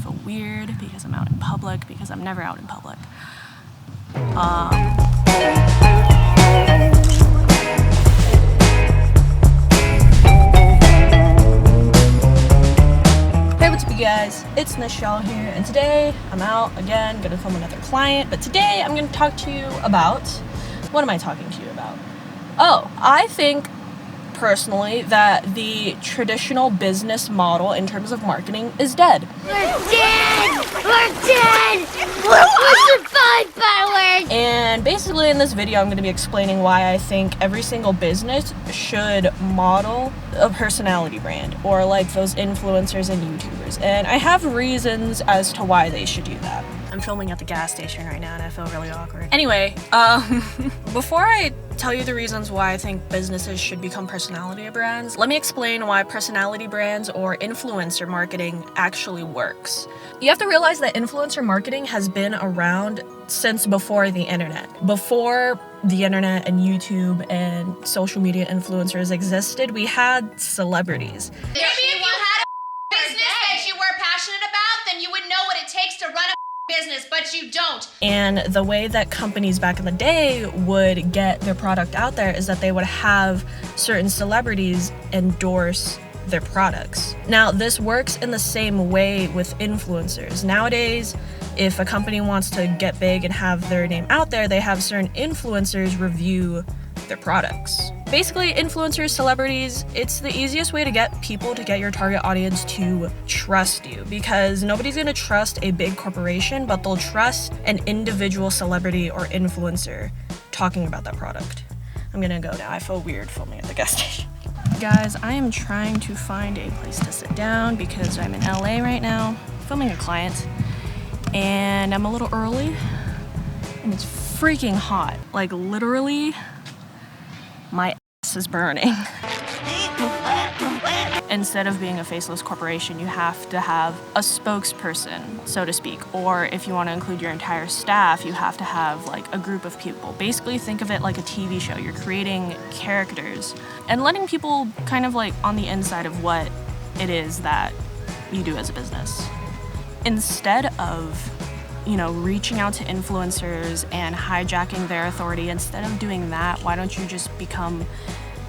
feel weird because I'm out in public, because I'm never out in public. Hey, what's up you guys? It's Nichelle here, and today I'm out again, gonna film another client, but today I'm gonna talk to you about, what am I talking to you about? Oh, I think personally that the traditional business model in terms of marketing is dead. We're dead! We're dead! What's the five power? And basically in this video I'm going to be explaining why I think every single business should model a personality brand, or like those influencers and YouTubers. And I have reasons as to why they should do that. I'm filming at the gas station right now and I feel really awkward. Anyway, before I tell you the reasons why I think businesses should become personality brands, let me explain why personality brands or influencer marketing actually works. You have to realize that influencer marketing has been around since before the internet. Before the internet and YouTube and social media influencers existed, we had celebrities. Maybe if you had a business that you were passionate about, then you would know what it takes to run a business, but you don't. And the way that companies back in the day would get their product out there is that they would have certain celebrities endorse their products. Now, this works in the same way with influencers. Nowadays, if a company wants to get big and have their name out there, they have certain influencers review their products. Basically, influencers, celebrities, it's the easiest way to get people to get your target audience to trust you, because nobody's gonna trust a big corporation, but they'll trust an individual celebrity or influencer talking about that product. I'm gonna go now. I feel weird filming at the gas station. Guys, I am trying to find a place to sit down because I'm in LA right now, filming a client, and I'm a little early, and it's freaking hot. Like, literally, my ass is burning. Instead of being a faceless corporation, you have to have a spokesperson, so to speak. Or if you want to include your entire staff, you have to have like a group of people. Basically, think of it like a TV show. You're creating characters and letting people kind of like on the inside of what it is that you do as a business. Instead of, you know, reaching out to influencers and hijacking their authority, instead of doing that, why don't you just become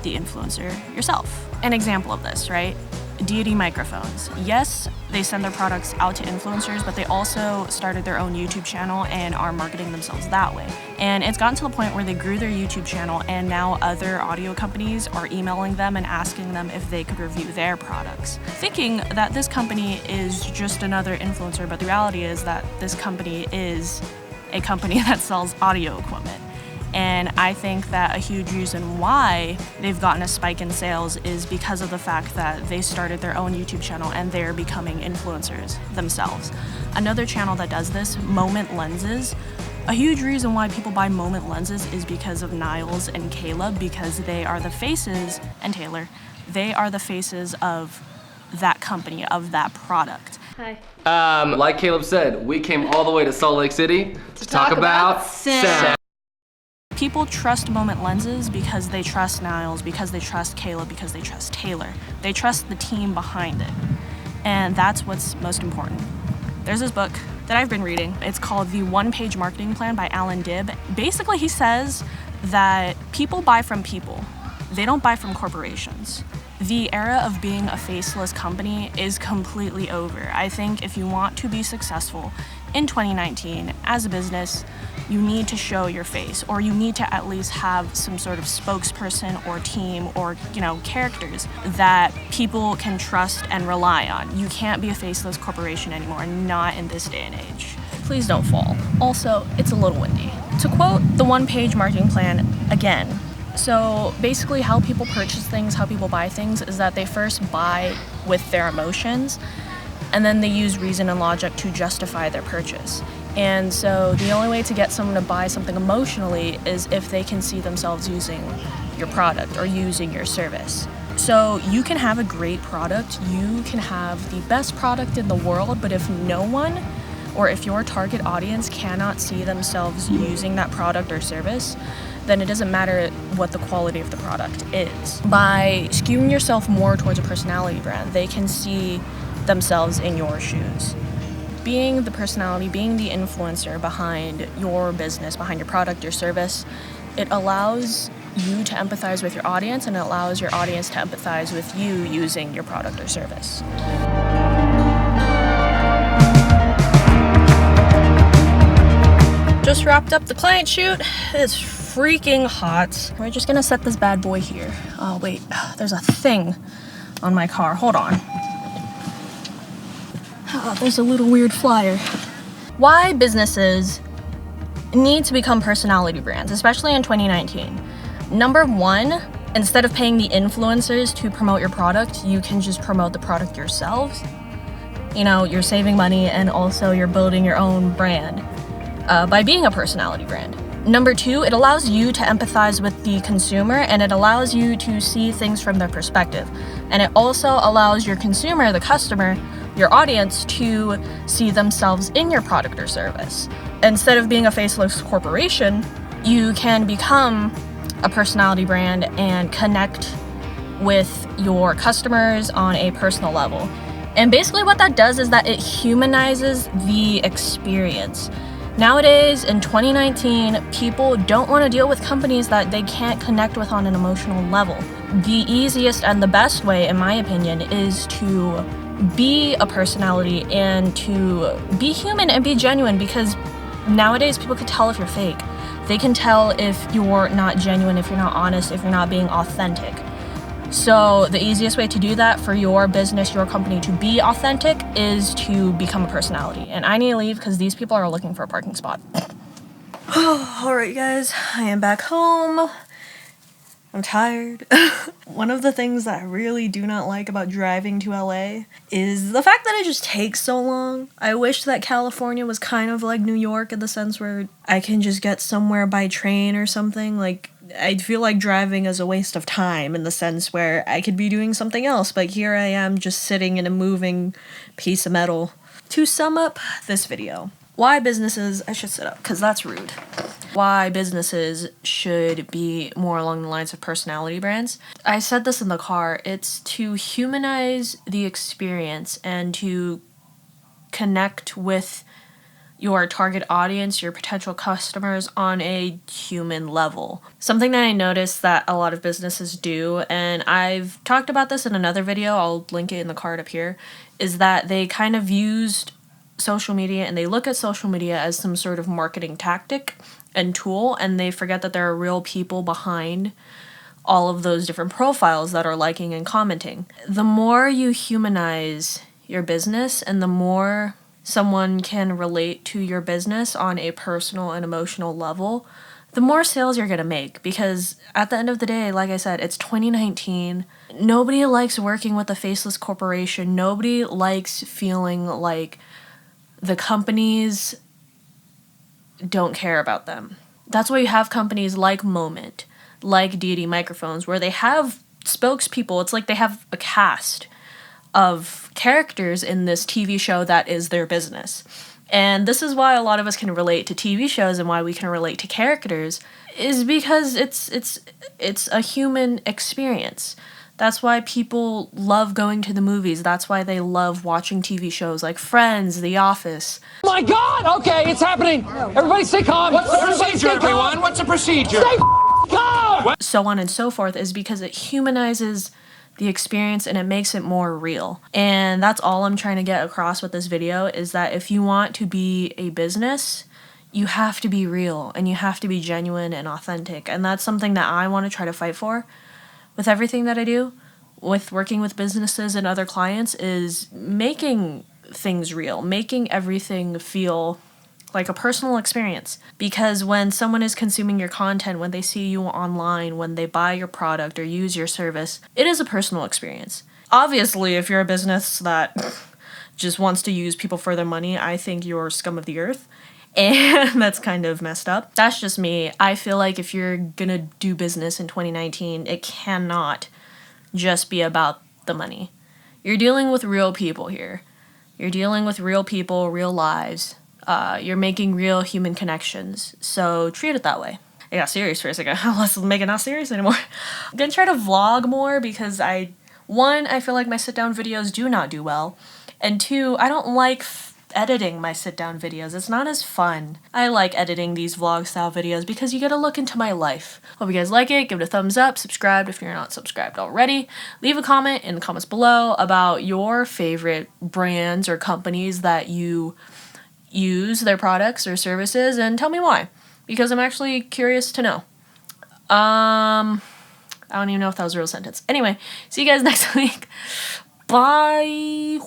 the influencer yourself? An example of this, right? Deity microphones. Yes, they send their products out to influencers, but they also started their own YouTube channel and are marketing themselves that way. And it's gotten to the point where they grew their YouTube channel, and now other audio companies are emailing them and asking them if they could review their products, thinking that this company is just another influencer, but the reality is that this company is a company that sells audio equipment. And I think that a huge reason why they've gotten a spike in sales is because of the fact that they started their own YouTube channel and they're becoming influencers themselves. Another channel that does this, Moment Lenses, a huge reason why people buy Moment Lenses is because of Niles and Caleb, because they are the faces, and Taylor, they are the faces of that company, of that product. Hi. Like Caleb said, we came all the way to Salt Lake City to talk about sound. People trust Moment Lenses because they trust Niles, because they trust Caleb, because they trust Taylor. They trust the team behind it. And that's what's most important. There's this book that I've been reading. It's called The One-Page Marketing Plan by Alan Dibb. Basically, he says that people buy from people. They don't buy from corporations. The era of being a faceless company is completely over. I think if you want to be successful in 2019 as a business, you need to show your face, or you need to at least have some sort of spokesperson or team or, you know, characters that people can trust and rely on. You can't be a faceless corporation anymore, not in this day and age. Please don't fall. Also, it's a little windy. To quote the one-page marketing plan again, so basically how people purchase things, how people buy things, is that they first buy with their emotions, and then they use reason and logic to justify their purchase. And so the only way to get someone to buy something emotionally is if they can see themselves using your product or using your service. So you can have a great product, you can have the best product in the world, but if no one, or if your target audience cannot see themselves using that product or service, then it doesn't matter what the quality of the product is. By skewing yourself more towards a personality brand, they can see themselves in your shoes. being the personality, being the influencer behind your business, behind your product, your service, it allows you to empathize with your audience, and it allows your audience to empathize with you using your product or service. Just wrapped up the client shoot. It's freaking hot. We're just gonna set this bad boy here. Oh wait, there's a thing on my car. Hold on. Oh, there's a little weird flyer. Why businesses need to become personality brands, especially in 2019. Number one, instead of paying the influencers to promote your product, you can just promote the product yourselves. You know, you're saving money and also you're building your own brand by being a personality brand. Number two, it allows you to empathize with the consumer, and it allows you to see things from their perspective. And it also allows your consumer, the customer, your audience to see themselves in your product or service. Instead of being a faceless corporation, you can become a personality brand and connect with your customers on a personal level. And basically what that does is that it humanizes the experience. Nowadays, in 2019, people don't want to deal with companies that they can't connect with on an emotional level. The easiest and the best way, in my opinion, is to be a personality and to be human and be genuine, because nowadays people can tell if you're fake. They can tell if you're not genuine, if you're not honest, if you're not being authentic. So the easiest way to do that for your business, your company to be authentic is to become a personality. And I need to leave because these people are looking for a parking spot. Alright guys, I am back home. I'm tired. One of the things that I really do not like about driving to LA is the fact that it just takes so long. I wish that California was kind of like New York in the sense where I can just get somewhere by train or something. Like, I feel like driving is a waste of time in the sense where I could be doing something else, but here I am just sitting in a moving piece of metal. To sum up this video, why businesses, I should sit up because that's rude. Why businesses should be more along the lines of personality brands. I said this in the car, it's to humanize the experience and to connect with your target audience, your potential customers on a human level. Something that I noticed that a lot of businesses do, and I've talked about this in another video, I'll link it in the card up here, is that they kind of used social media and they look at social media as some sort of marketing tactic and tool, and they forget that there are real people behind all of those different profiles that are liking and commenting. The more you humanize your business and the more someone can relate to your business on a personal and emotional level, the more sales you're gonna make. Because at the end of the day, like I said, it's 2019. Nobody likes working with a faceless corporation. Nobody likes feeling like the companies don't care about them. That's why you have companies like Moment, like D&D Microphones, where they have spokespeople. It's like they have a cast of characters in this TV show that is their business. And this is why a lot of us can relate to TV shows and why we can relate to characters, is because it's a human experience. That's why people love going to the movies. That's why they love watching TV shows like Friends, The Office. My God! Okay, it's happening. Everybody stay calm. What's the procedure, everyone? What's the procedure? Stay calm! So on and so forth, is because it humanizes the experience and it makes it more real. And that's all I'm trying to get across with this video, is that if you want to be a business, you have to be real and you have to be genuine and authentic. And that's something that I want to try to fight for with everything that I do, with working with businesses and other clients, is making things real, making everything feel like a personal experience. Because when someone is consuming your content, when they see you online, when they buy your product or use your service, it is a personal experience. Obviously, if you're a business that just wants to use people for their money, I think you're scum of the earth. And that's kind of messed up. That's just me. I feel like if you're gonna do business in 2019, it cannot just be about the money. You're dealing with real people here. You're dealing with real people, real lives. You're making real human connections. So treat it that way. I got serious for a second. Let's make it not serious anymore. I'm gonna try to vlog more because I feel like my sit-down videos do not do well. And two, I don't like editing my sit-down videos. It's not as fun. I like editing these vlog-style videos because you get to look into my life. Hope you guys like it. Give it a thumbs up. Subscribe if you're not subscribed already. Leave a comment in the comments below about your favorite brands or companies that you use their products or services, and tell me why, because I'm actually curious to know. I don't even know if that was a real sentence. Anyway, see you guys next week. Bye.